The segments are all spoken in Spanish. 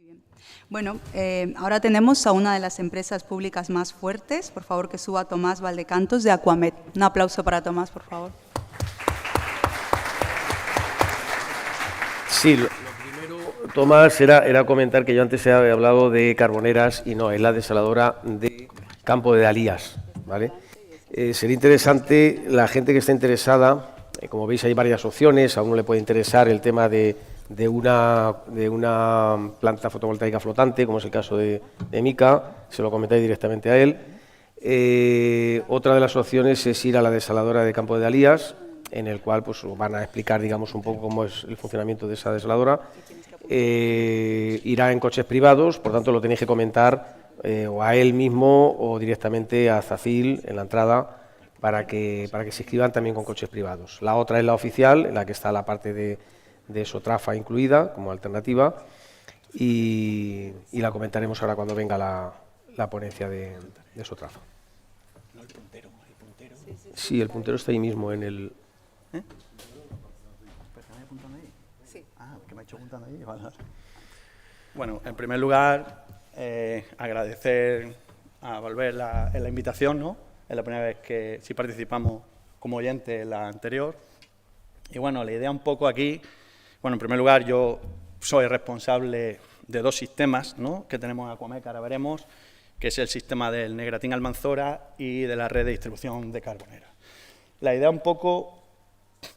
bien. Bueno, ahora tenemos a una de las empresas públicas más fuertes. Por favor, que suba Tomás Valdecantos, de Aquamed. Un aplauso para Tomás, por favor. Sí, lo primero, Tomás, era comentar que yo antes he hablado de Carboneras y no, es la desaladora de Campo de Alías, ¿vale? Sería interesante, la gente que esté interesada, como veis hay varias opciones, a uno le puede interesar el tema de una planta fotovoltaica flotante, como es el caso de Mica, se lo comentáis directamente a él. Otra de las opciones es ir a la desaladora de Campo de Alías, en el cual pues van a explicar, digamos, un poco cómo es el funcionamiento de esa desaladora. Irá en coches privados, por tanto lo tenéis que comentar o a él mismo o directamente a Zacil en la entrada para que se inscriban también con coches privados. La otra es la oficial, en la que está la parte de Sotrafa incluida como alternativa y la comentaremos ahora cuando venga la ponencia de Sotrafa. No, el puntero. Sí, el puntero está ahí mismo en el... ¿Pero me apuntando ahí? Sí. Ah, que me ha hecho apuntando ahí. Vale. Bueno, en primer lugar, agradecer a Volver la invitación, ¿no? Es la primera vez que sí participamos como oyente en la anterior. Y bueno, la idea un poco aquí, bueno, en primer lugar, yo soy responsable de dos sistemas, ¿no?, que tenemos en Aquamed, que ahora veremos, que es el sistema del Negratín Almanzora y de la red de distribución de Carboneras. La idea un poco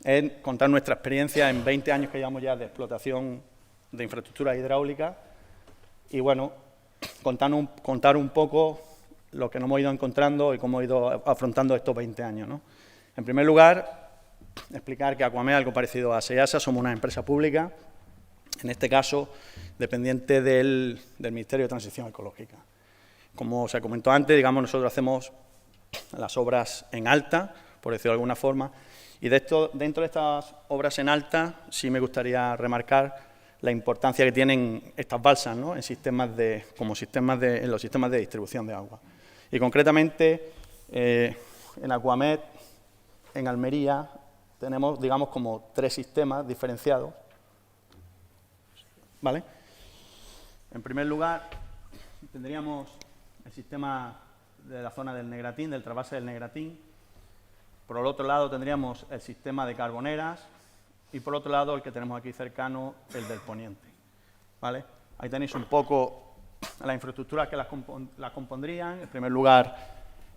es contar nuestra experiencia en 20 años que llevamos ya de explotación de infraestructura hidráulica y, bueno, contar un poco lo que nos hemos ido encontrando y cómo hemos ido afrontando estos 20 años, ¿no? En primer lugar, explicar que Aquamed, algo parecido a SEASA, somos una empresa pública, en este caso, dependiente del Ministerio de Transición Ecológica. Como se comentó antes, digamos, nosotros hacemos las obras en alta, por decirlo de alguna forma, y dentro de estas obras en alta sí me gustaría remarcar la importancia que tienen estas balsas, ¿no?, en los sistemas de distribución de agua. Y concretamente, en Aquamed, en Almería, tenemos, digamos, como 3 sistemas diferenciados, ¿vale? En primer lugar, tendríamos el sistema de la zona del Negratín, del trasvase del Negratín. Por el otro lado tendríamos el sistema de Carboneras y por otro lado el que tenemos aquí cercano, el del Poniente, ¿vale? Ahí tenéis un poco las infraestructuras que las compondrían. En primer lugar,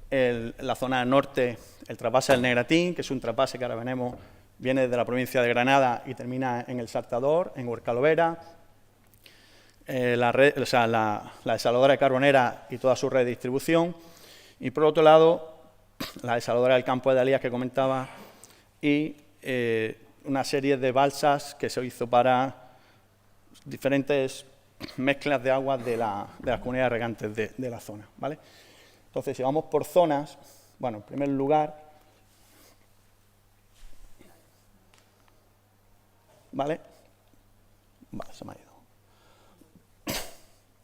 la zona norte, el trasvase del Negratín, que es un trasvase que ahora veremos, viene de la provincia de Granada y termina en El Saltador, en Huercalovera. La desaladora de Carbonera y toda su red de distribución, y por otro lado la desaladora del Campo de Alías que comentaba y una serie de balsas que se hizo para diferentes mezclas de aguas de las comunidades regantes de la zona, ¿vale? Entonces, si vamos por zonas, bueno, en primer lugar, ¿vale? Vale, se me ha ido.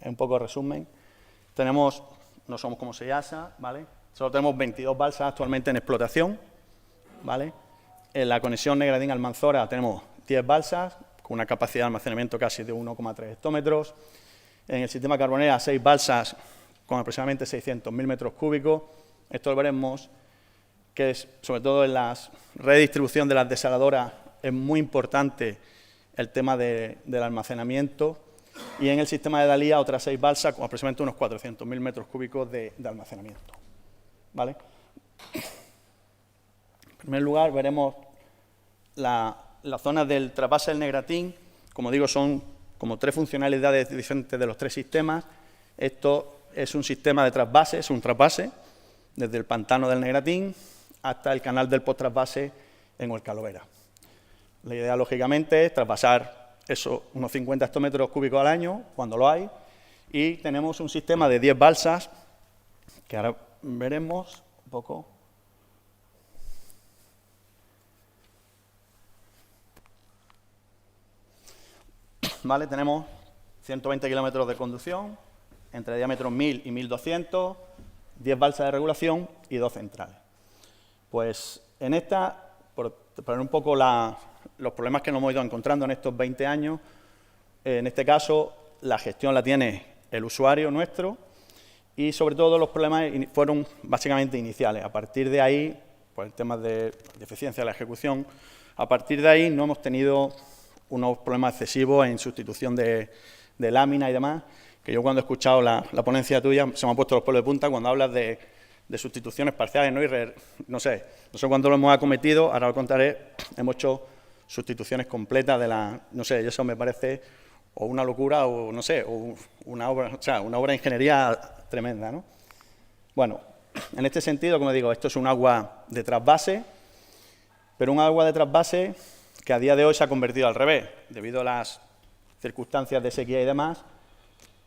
Un poco de resumen, no somos como SEASA, ¿vale? Solo tenemos 22 balsas actualmente en explotación, ¿vale? En la conexión Negratín-Almanzora tenemos 10 balsas, con una capacidad de almacenamiento casi de 1,3 hectómetros. En el sistema Carbonera, 6 balsas con aproximadamente 600.000 metros cúbicos. Esto lo veremos, que es, sobre todo en las redes de distribución de las desaladoras, es muy importante el tema del almacenamiento. Y en el sistema de Dalía, otras 6 balsas con aproximadamente unos 400.000 metros cúbicos de almacenamiento, ¿vale? En primer lugar, veremos la zona del trasvase del Negratín. Como digo, son como 3 funcionalidades diferentes de los 3 sistemas. Esto es un sistema de trasvase, es un trasvase desde el pantano del Negratín hasta el canal del post-trasvase en Huercalovera. La idea, lógicamente, es trasvasar eso, unos 50 hectómetros cúbicos al año, cuando lo hay, y tenemos un sistema de 10 balsas, que ahora veremos un poco. Vale, tenemos 120 kilómetros de conducción, entre diámetros 1000 y 1200, 10 balsas de regulación y 2 centrales. Pues en esta, por poner un poco los problemas que nos hemos ido encontrando en estos 20 años, en este caso la gestión la tiene el usuario nuestro y sobre todo los problemas fueron básicamente iniciales. A partir de ahí, pues el tema de eficiencia de la ejecución, a partir de ahí no hemos tenido unos problemas excesivos en sustitución de lámina y demás, que yo cuando he escuchado la ponencia tuya se me han puesto los pelos de punta cuando hablas de sustituciones parciales, ¿no? No sé cuánto lo hemos acometido, ahora lo contaré, hemos hecho sustituciones completas de no sé, eso me parece o una locura o no sé, o una obra de ingeniería tremenda, ¿no? Bueno, en este sentido, como digo, esto es un agua de trasvase, pero un agua de trasvase que a día de hoy se ha convertido al revés, debido a las circunstancias de sequía y demás.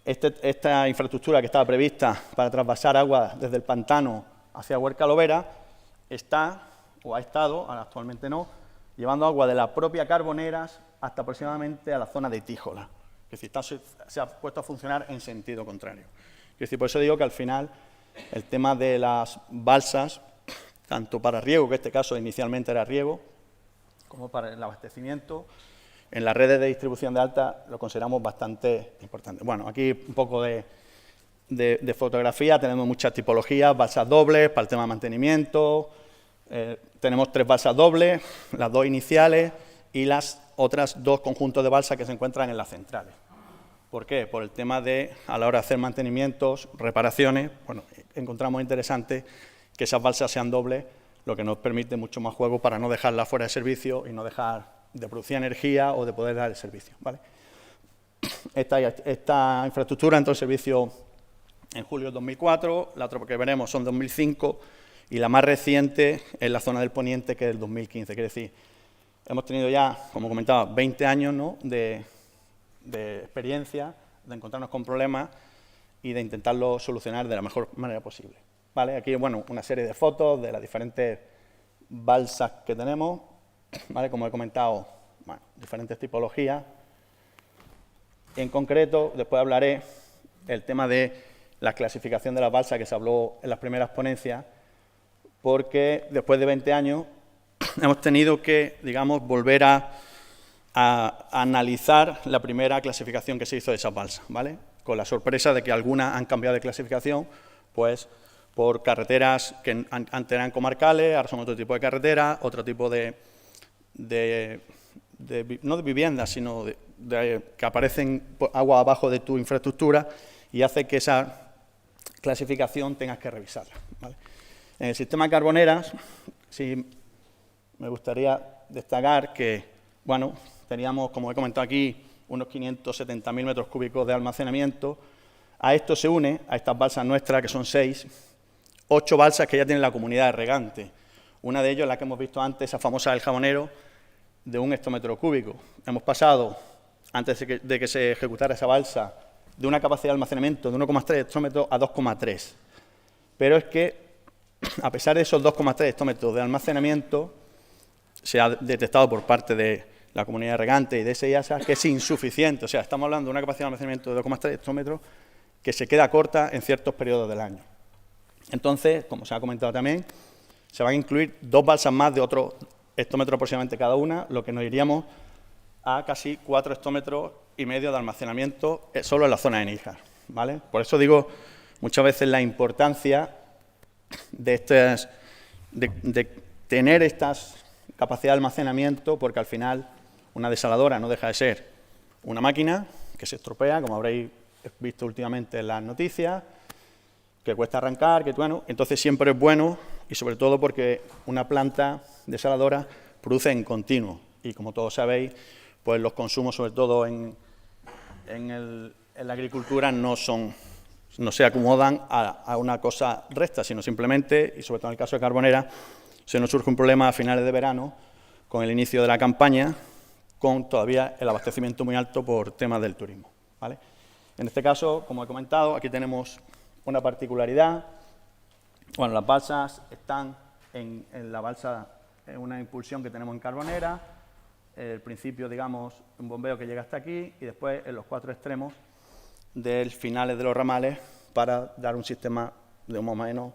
Esta infraestructura que estaba prevista para trasvasar agua desde el pantano hacia Huerca Lovera está, o ha estado, ahora actualmente no, llevando agua de la propia Carboneras hasta aproximadamente a la zona de Tíjola. Es decir, se ha puesto a funcionar en sentido contrario. Es decir, por eso digo que al final el tema de las balsas, tanto para riego, que en este caso inicialmente era riego, como para el abastecimiento, en las redes de distribución de alta lo consideramos bastante importante. Bueno, aquí un poco de fotografía, tenemos muchas tipologías, balsas dobles para el tema de mantenimiento, tenemos 3 balsas dobles, las 2 iniciales y las otras 2 conjuntos de balsas que se encuentran en las centrales. ¿Por qué? Por el tema de, a la hora de hacer mantenimientos, reparaciones, bueno, encontramos interesante que esas balsas sean dobles, lo que nos permite mucho más juego para no dejarlas fuera de servicio y no dejar de producir energía o de poder dar el servicio, ¿vale? Esta infraestructura entró en servicio en julio de 2004, la otra que veremos son 2005 y la más reciente es la zona del poniente, que es del 2015. Quiere decir, hemos tenido ya, como comentaba, 20 años, ¿no?, de experiencia, de encontrarnos con problemas y de intentarlo solucionar de la mejor manera posible, ¿vale? Aquí, bueno, una serie de fotos de las diferentes balsas que tenemos, ¿vale? Como he comentado, bueno, diferentes tipologías. En concreto, después hablaré el tema de la clasificación de las balsas que se habló en las primeras ponencias, porque después de 20 años hemos tenido que, digamos, volver a analizar la primera clasificación que se hizo de esas balsas, ¿vale? Con la sorpresa de que algunas han cambiado de clasificación, pues por carreteras que antes eran comarcales, ahora son otro tipo de carreteras, otro tipo no de viviendas, sino que aparecen agua abajo de tu infraestructura y hace que esa clasificación tengas que revisarla, ¿vale? En el sistema Carboneras, sí me gustaría destacar que, bueno, teníamos, como he comentado aquí, unos 570.000 metros cúbicos de almacenamiento. A esto se une, a estas balsas nuestras, que son 6, 8 balsas que ya tienen la comunidad de regantes. Una de ellas, la que hemos visto antes, esa famosa del Jabonero, de 1 hectómetro cúbico. Hemos pasado, antes de que se ejecutara esa balsa, de una capacidad de almacenamiento de 1,3 hectómetros a 2,3. Pero es que, a pesar de esos 2,3 hectómetros de almacenamiento, se ha detectado por parte de la comunidad de regantes y de SIASA que es insuficiente. O sea, estamos hablando de una capacidad de almacenamiento de 2,3 hectómetros que se queda corta en ciertos periodos del año. Entonces, como se ha comentado también, se van a incluir 2 balsas más de otro hectómetro aproximadamente cada una, lo que nos iríamos a casi 4 hectómetros y medio de almacenamiento solo en la zona de Níjar, ¿vale? Por eso digo muchas veces la importancia de tener estas capacidades de almacenamiento, porque al final una desaladora no deja de ser una máquina que se estropea, como habréis visto últimamente en las noticias, que cuesta arrancar, que bueno, entonces siempre es bueno, y sobre todo porque una planta desaladora produce en continuo, y como todos sabéis, pues los consumos, sobre todo en la agricultura, no se acomodan a una cosa recta, sino simplemente, y sobre todo en el caso de Carbonera, se nos surge un problema a finales de verano, con el inicio de la campaña, con todavía el abastecimiento muy alto por temas del turismo, ¿vale? En este caso, como he comentado, aquí tenemos una particularidad. Bueno, las balsas están en la balsa, en una impulsión que tenemos en Carbonera, el principio, digamos, un bombeo que llega hasta aquí, y después en los 4 extremos del finales de los ramales para dar un sistema de más o menos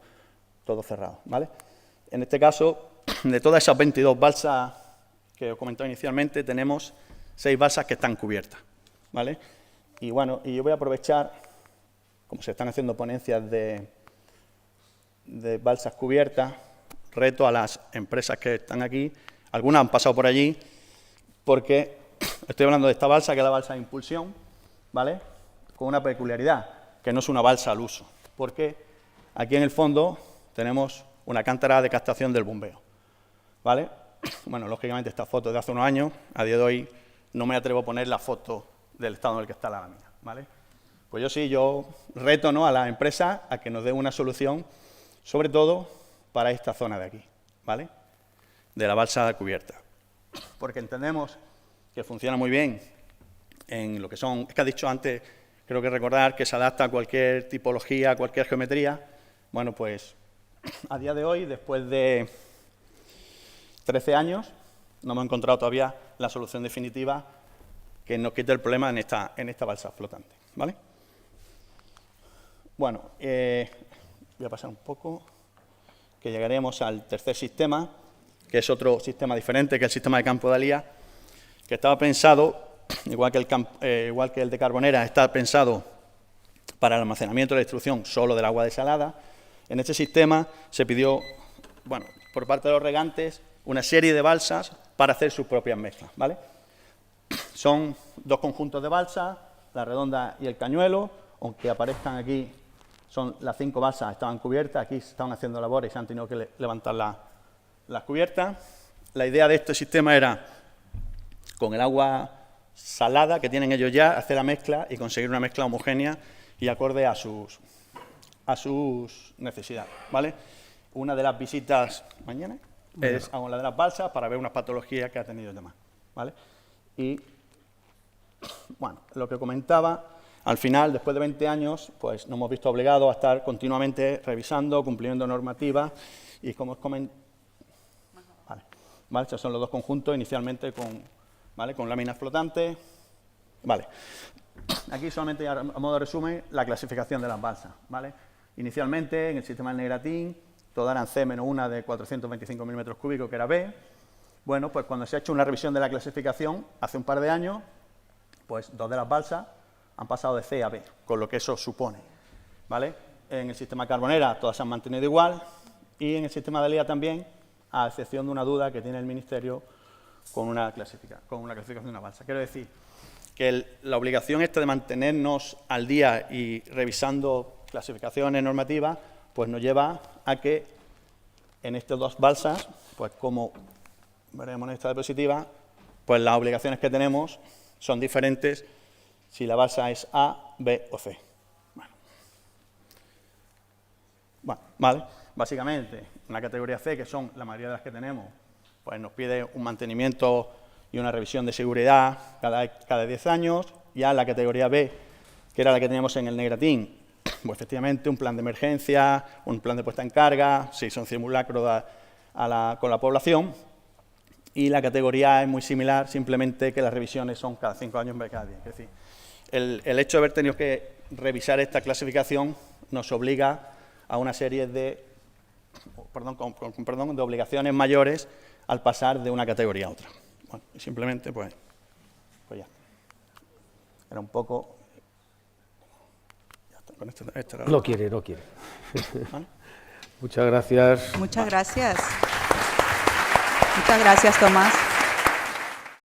todo cerrado, ¿vale? En este caso, de todas esas 22 balsas que os he comentado inicialmente, tenemos 6 balsas que están cubiertas, ¿vale? Y bueno, y yo voy a aprovechar, como se están haciendo ponencias de balsas cubiertas, reto a las empresas que están aquí, algunas han pasado por allí, porque estoy hablando de esta balsa, que es la balsa de impulsión, ¿vale? Con una peculiaridad, que no es una balsa al uso, porque aquí en el fondo tenemos una cántara de captación del bombeo, ¿vale? Bueno, lógicamente esta foto es de hace unos años, a día de hoy no me atrevo a poner la foto del estado en el que está la lámina, ¿vale? Pues yo reto, ¿no?, a la empresa a que nos dé una solución, sobre todo para esta zona de aquí, ¿vale?, de la balsa cubierta, porque entendemos que funciona muy bien en lo que son, es que ha dicho antes, creo que recordar que se adapta a cualquier tipología, a cualquier geometría. Bueno, pues a día de hoy, después de 13 años, no hemos encontrado todavía la solución definitiva que nos quite el problema en esta balsa flotante, ¿vale? Bueno, voy a pasar un poco, que llegaremos al tercer sistema, que es otro sistema diferente, que es el sistema de campo de Alías, que estaba pensado, igual que el de Carboneras, está pensado para el almacenamiento y la distribución solo del agua desalada. En este sistema se pidió, bueno, por parte de los regantes, una serie de balsas para hacer sus propias mezclas, ¿vale? Son dos conjuntos de balsas, la redonda y el cañuelo, aunque aparezcan aquí, son las 5 balsas estaban cubiertas, aquí se estaban haciendo labores y se han tenido que levantar las cubiertas. La idea de este sistema era, con el agua salada que tienen ellos ya, hacer la mezcla y conseguir una mezcla homogénea y acorde a sus necesidades, ¿vale? Una de las visitas mañana es a una de las balsas para ver unas patologías que ha tenido el demás, ¿vale? Y, bueno, lo que comentaba, al final, después de 20 años, pues nos hemos visto obligados a estar continuamente revisando, cumpliendo normativas y como os comenté, ¿vale? Estos son los dos conjuntos, inicialmente con láminas flotantes, ¿vale? Aquí solamente, a modo de resumen, la clasificación de las balsas, ¿vale? Inicialmente, en el sistema del Negratín, todas eran C-1 de 425 milímetros cúbicos, que era B. Bueno, pues cuando se ha hecho una revisión de la clasificación, hace un par de años, pues 2 de las balsas han pasado de C a B, con lo que eso supone, ¿vale? En el sistema Carbonera todas se han mantenido igual, y en el sistema de Alías también, a excepción de una duda que tiene el Ministerio con una clasificación de una balsa. Quiero decir que la obligación esta de mantenernos al día y revisando clasificaciones normativas, pues nos lleva a que en estas dos balsas, pues como veremos en esta diapositiva, pues las obligaciones que tenemos son diferentes si la balsa es A, B o C. Bueno, vale. Básicamente, una categoría C, que son la mayoría de las que tenemos, pues nos pide un mantenimiento y una revisión de seguridad cada 10 años. Ya la categoría B, que era la que teníamos en el Negratín, pues efectivamente un plan de emergencia, un plan de puesta en carga, se hizo un simulacro con la población. Y la categoría A es muy similar, simplemente que las revisiones son cada 5 años en vez de cada 10. Es decir, el hecho de haber tenido que revisar esta clasificación nos obliga a una serie de obligaciones mayores al pasar de una categoría a otra. Bueno, y simplemente, pues ya. Era un poco... Ya está, con esto No quiere. ¿Vale? Muchas gracias. Muchas gracias. Muchas gracias, Tomás.